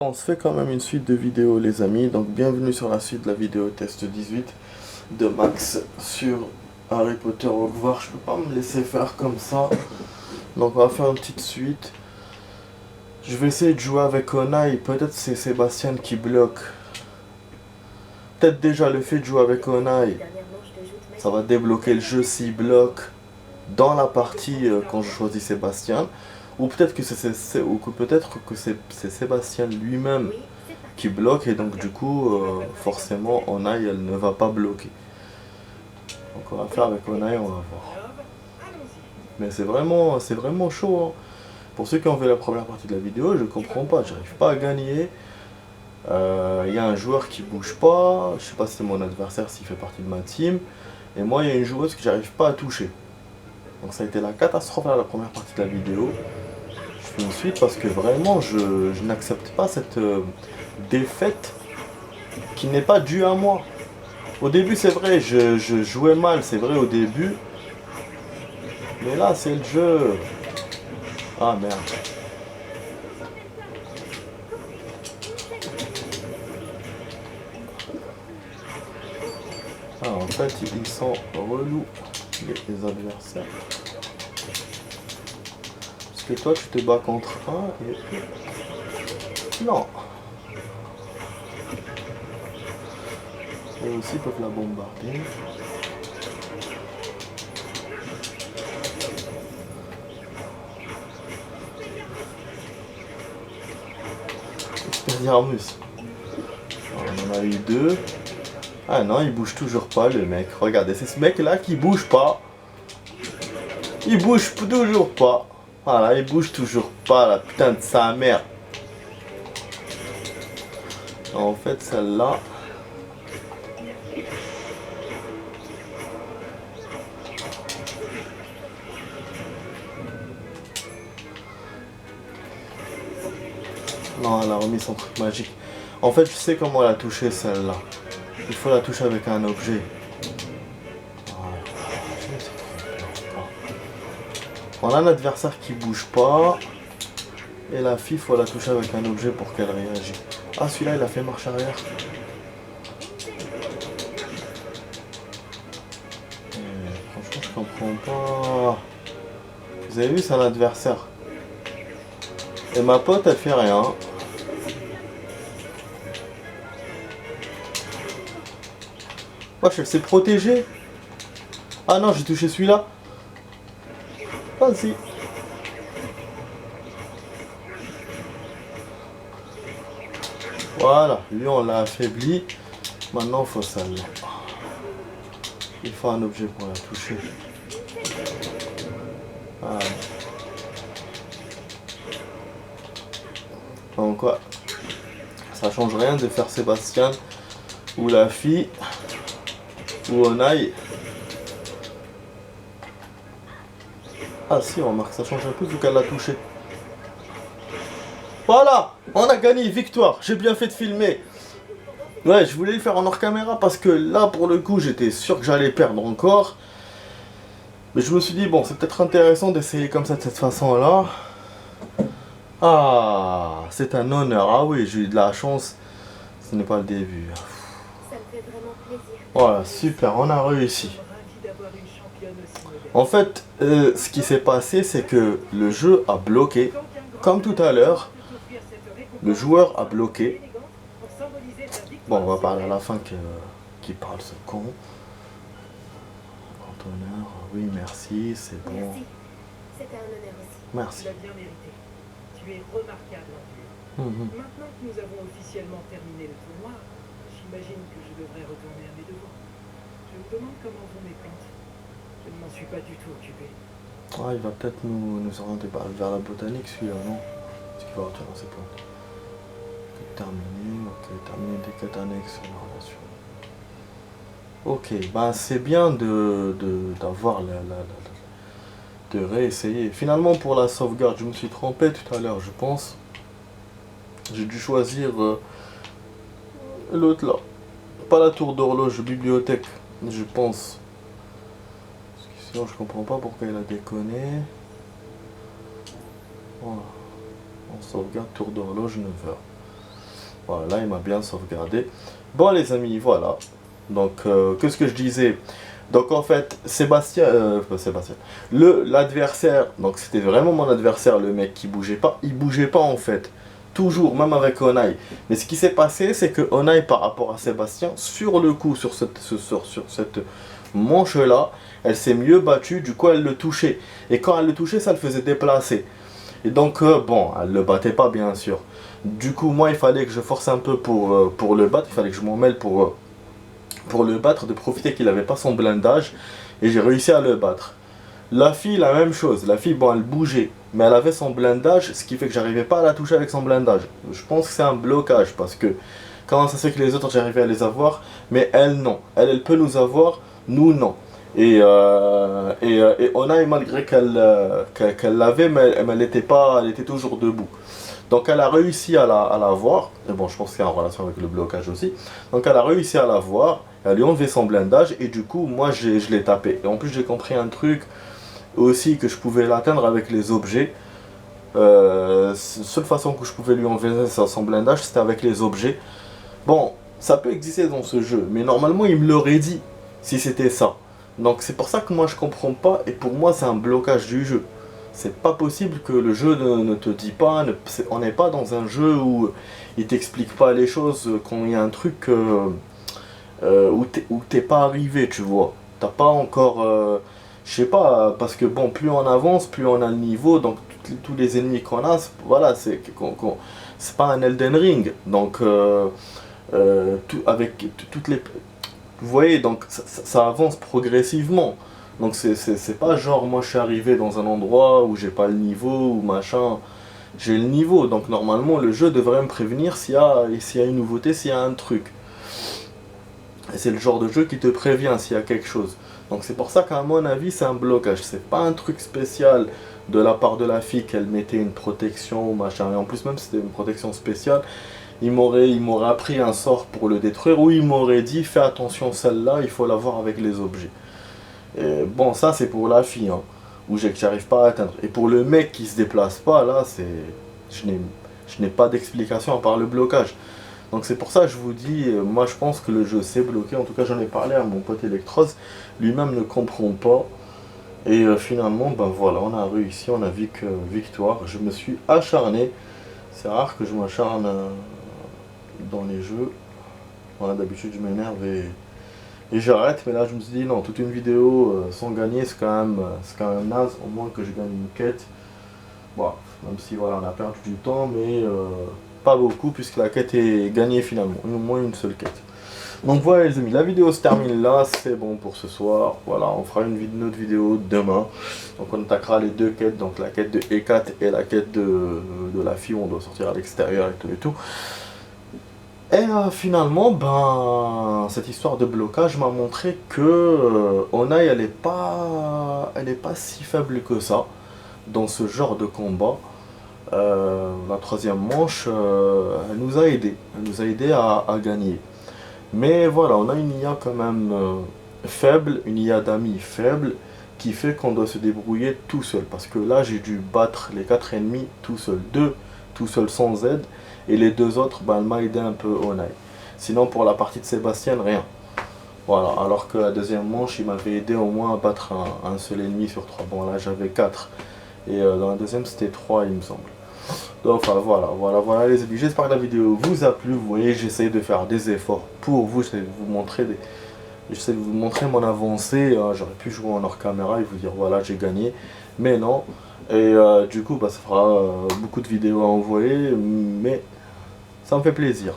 On se fait quand même une suite de vidéos les amis, donc bienvenue sur la suite de la vidéo test 18 de Max sur Harry Potter Hogwarts. Je peux pas me laisser faire comme ça, donc on va faire une petite suite. Je vais essayer de jouer avec Onai, peut-être c'est Sébastien qui bloque. Peut-être déjà le fait de jouer avec Onai, ça va débloquer le jeu s'il bloque dans la partie quand je choisis Sébastien. Ou peut-être que c'est Sébastien lui-même qui bloque et donc du coup forcément Onai elle ne va pas bloquer. Donc on va faire avec Onai, on va voir. Mais c'est vraiment chaud. Hein. Pour ceux qui ont vu la première partie de la vidéo, je comprends pas, j'arrive pas à gagner. Il y a un joueur qui bouge pas, je sais pas si c'est mon adversaire s'il fait partie de ma team. Et moi il y a une joueuse que j'arrive pas à toucher. Donc ça a été la catastrophe à la première partie de la vidéo. Je fais une suite parce que vraiment je n'accepte pas cette défaite qui n'est pas due à moi. Au début c'est vrai, je jouais mal, c'est vrai au début. Mais là c'est le jeu. Ah merde. Ah en fait ils sont relous les adversaires. Parce que toi tu te bats contre un et... Non. Eux aussi peuvent la bombarder. Expelliarmus. On en a eu deux. Ah non, il bouge toujours pas le mec. Regardez, c'est ce mec là qui bouge pas. Il bouge toujours pas. Voilà, il bouge toujours pas la putain de sa mère. En fait, celle-là... Non, elle a remis son truc magique. En fait, je sais comment la toucher celle-là. Il faut la toucher avec un objet. Voilà. On a un adversaire qui bouge pas. Et la fille, il faut la toucher avec un objet pour qu'elle réagisse. Ah, celui-là, il a fait marche arrière. Franchement, je comprends pas. Vous avez vu, c'est un adversaire. Et ma pote, elle fait rien. Wesh, elle s'est protégée. Ah non, j'ai touché celui-là. Vas-y. Voilà, lui on l'a affaibli. Maintenant il faut celle-là. Il faut un objet pour la toucher. Voilà. Donc quoi, ça change rien de faire Sébastien ou la fille ou Onai. Ah si, on remarque, ça change un peu vu qu'elle l'a touché. Voilà, on a gagné, victoire. J'ai bien fait de filmer. Ouais, je voulais le faire en hors caméra parce que là, pour le coup, j'étais sûr que j'allais perdre encore. Mais je me suis dit, bon, c'est peut-être intéressant d'essayer comme ça, de cette façon-là. Ah, c'est un honneur. Ah oui, j'ai eu de la chance. Ce n'est pas le début. Ça me fait vraiment plaisir. Voilà, super, on a réussi. En fait, ce qui s'est passé, c'est que le jeu a bloqué. Comme tout à l'heure, le joueur a bloqué. Bon, on va parler à la fin qui parle ce con. Honneur, oui, merci, c'est bon. Merci. C'était un honneur aussi. Merci. Tu l'as bien mérité. Tu es remarquable, Arthur. Maintenant que nous avons officiellement terminé le tournoi, j'imagine que je devrais retourner à mes devoirs. Je me demande comment vont mes plantes. Je ne m'en suis pas du tout occupé. Ah, il va peut-être nous orienter vers la botanique, celui-là, non? Est-ce qu'il va retourner ses plantes? Terminé, ok, terminé des quêtes annexes sur la relation. Ok, bah c'est bien d'avoir de réessayer. Finalement, pour la sauvegarde, je me suis trompé tout à l'heure, je pense. J'ai dû choisir l'autre là. Pas la tour d'horloge, bibliothèque, je pense. Parce que sinon, je comprends pas pourquoi il a déconné. Voilà. On sauvegarde tour d'horloge 9h. Voilà, là il m'a bien sauvegardé. Bon les amis, voilà. Donc, qu'est-ce que je disais? Donc en fait, l'adversaire, donc c'était vraiment mon adversaire, le mec qui bougeait pas, il bougeait pas en fait. Toujours, même avec Onai. Mais ce qui s'est passé, c'est que Onai, par rapport à Sébastien, sur le coup, sur cette manche-là, elle s'est mieux battue, du coup elle le touchait. Et quand elle le touchait, ça le faisait déplacer. Et donc, bon, elle le battait pas, bien sûr. Du coup, moi, il fallait que je force un peu pour le battre, il fallait que je m'en mêle pour le battre, de profiter qu'il n'avait pas son blindage, et j'ai réussi à le battre. La fille, la même chose. La fille, bon, elle bougeait, mais elle avait son blindage, ce qui fait que j'arrivais pas à la toucher avec son blindage. Je pense que c'est un blocage, parce que comment ça se fait que les autres, j'arrivais à les avoir, mais elle, non. Elle peut nous avoir, nous, non. Et Onai, malgré qu'elle l'avait, mais elle était toujours debout. Donc elle a réussi à la voir, et bon je pense qu'il y a en relation avec le blocage aussi, donc elle a réussi à la voir, elle lui a enlevé son blindage, et du coup moi je l'ai tapé. Et en plus j'ai compris un truc aussi, que je pouvais l'atteindre avec les objets. La seule façon que je pouvais lui enlever son blindage, c'était avec les objets. Bon, ça peut exister dans ce jeu, mais normalement il me l'aurait dit, si c'était ça. Donc c'est pour ça que moi je comprends pas, et pour moi c'est un blocage du jeu. C'est pas possible que le jeu ne te dit pas, on n'est pas dans un jeu où il t'explique pas les choses, quand il y a un truc où t'es pas arrivé, tu vois. T'as pas encore, je sais pas, parce que bon, plus on avance, plus on a le niveau, donc tous les ennemis qu'on a, voilà, c'est pas un Elden Ring, donc avec toutes les... Vous voyez, donc ça avance progressivement. Donc c'est pas genre moi je suis arrivé dans un endroit où j'ai pas le niveau ou machin. J'ai le niveau, donc normalement le jeu devrait me prévenir s'il y a une nouveauté, s'il y a un truc. Et c'est le genre de jeu qui te prévient s'il y a quelque chose. Donc c'est pour ça qu'à mon avis c'est un blocage. C'est pas un truc spécial de la part de la fille qu'elle mettait une protection ou machin. Et en plus même si c'était une protection spéciale, il m'aurait appris un sort pour le détruire, ou il m'aurait dit fais attention, celle-là il faut la voir avec les objets. Et bon, ça c'est pour la fille, hein, où j'arrive pas à atteindre. Et pour le mec qui se déplace pas, là, je n'ai pas d'explication à part le blocage. Donc c'est pour ça que je vous dis, moi je pense que le jeu s'est bloqué. En tout cas, j'en ai parlé à mon pote Electros, lui-même ne comprend pas. Et finalement, ben voilà, on a réussi, on a vu que victoire. Je me suis acharné. C'est rare que je m'acharne dans les jeux. Voilà, d'habitude je m'énerve et j'arrête, mais là je me suis dit non, toute une vidéo sans gagner, c'est quand même naze, au moins que je gagne une quête. Bon, même si voilà, on a perdu du temps, mais pas beaucoup, puisque la quête est gagnée finalement, au moins une seule quête. Donc voilà les amis, la vidéo se termine là, c'est bon pour ce soir. Voilà, on fera une autre vidéo demain. Donc on attaquera les deux quêtes, donc la quête de E4 et la quête de la fille où on doit sortir à l'extérieur et tout. Et finalement, ben, cette histoire de blocage m'a montré que Onai, elle est pas si faible que ça dans ce genre de combat. La troisième manche, elle nous a aidé, à gagner. Mais voilà, on a une IA quand même faible, une IA d'amis faible, qui fait qu'on doit se débrouiller tout seul. Parce que là, j'ai dû battre les 4 ennemis tout seul, 2 tout seul sans aide. Et les 2 autres, ben, elle m'a aidé un peu Onai. Sinon, pour la partie de Sébastien, rien. Voilà, alors que la deuxième manche, il m'avait aidé au moins à battre un seul ennemi sur 3. Bon, là, j'avais 4. Et dans la deuxième, c'était 3, il me semble. Donc, enfin, voilà les amis. J'espère que la vidéo vous a plu. Vous voyez, j'essaie de faire des efforts pour vous. J'essaie de vous montrer mon avancée. J'aurais pu jouer en hors caméra et vous dire, voilà, j'ai gagné. Mais non. Et du coup, bah, ça fera beaucoup de vidéos à envoyer. Mais ça me fait plaisir.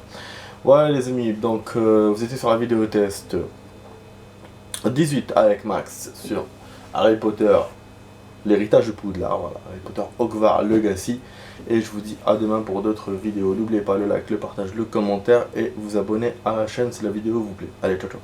Voilà les amis, donc vous étiez sur la vidéo test 18 avec Max sur Harry Potter, l'héritage de Poudlard, voilà, Harry Potter Hogwarts Legacy. Et je vous dis à demain pour d'autres vidéos. N'oubliez pas le like, le partage, le commentaire et vous abonner à la chaîne si la vidéo vous plaît. Allez, ciao ciao.